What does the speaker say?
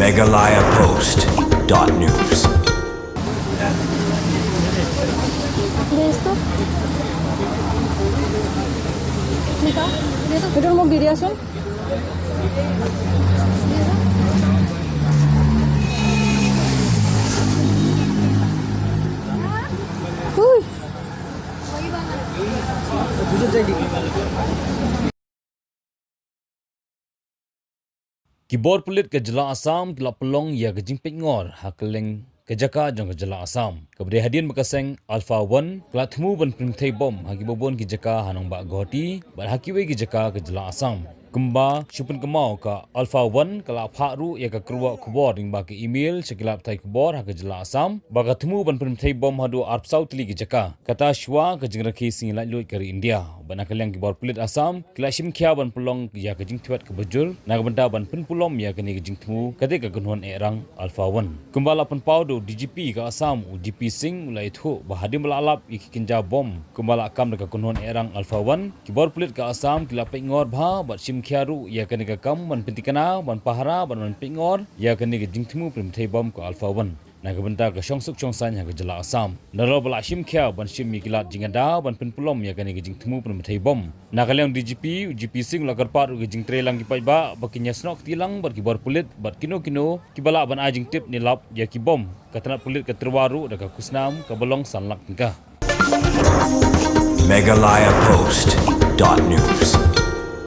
meghalayapost.news. এটার মুখ দিয়ে আসুন। Ki Bor Pulit ke Jylla Assam kelap pelong ya ke Peitngor hakeleng ke Jaka jong ke Jylla Assam. Kepada hadian bekaseng Ulfa-I kelap Thmu Pynbthei Bom haki bobon ki Jaka hanong ba gohti bat hakiwe ki Jaka ke Jylla Assam. Kemba syupun kemau ka Ulfa-I kelap phakru ya ke keruak kubor ring ba ke email sekilap thai kubor hak ke Jylla Assam ba ka Thmu Pynbthei Bom hadu arp sautli ki Jaka. Kata shwa ke jengrakhi sing lai lut ke India. Bana kaleng ki Bor Pulit Assam kila shimkhia ban pelong ya ke jing thwat ke bejul na benda ban pen pulom ya ke ni ke jing Thmu kate ke Kynhun Ehrang Ulfa-I. Kembala pen paudo DGP ke Assam UGP Sing ulai thu bahadim lalap ikinja bom kembala kam ke Kynhun Ehrang Ulfa-I ki Bor Pulit ke Assam kila Peitngor Bha bat shimkhiaru ya ke ni ke kam ban pentikana ban pahara ban Peitngor ya ke ni ke jing Thmu Pynbthei Bom ke Ulfa-I. Na benda ke syongsuk syongsan ya ke Jylla Assam. Naro bala shimkhia ban shim mikilat jingada ban penpulom ya ke ni ke jing Thmu Pynbthei Bom. Na kaleng DGP UGP Sing la karpat ke jing trelang ki paiba bakinya snok tilang bar ki Bor Pulit bat kino ki bala ban ajing tip nilap ya ki bom katana Pulit ke terwaru da ka kusnam ka bolong sanlak tingkah. meghalayapost.news.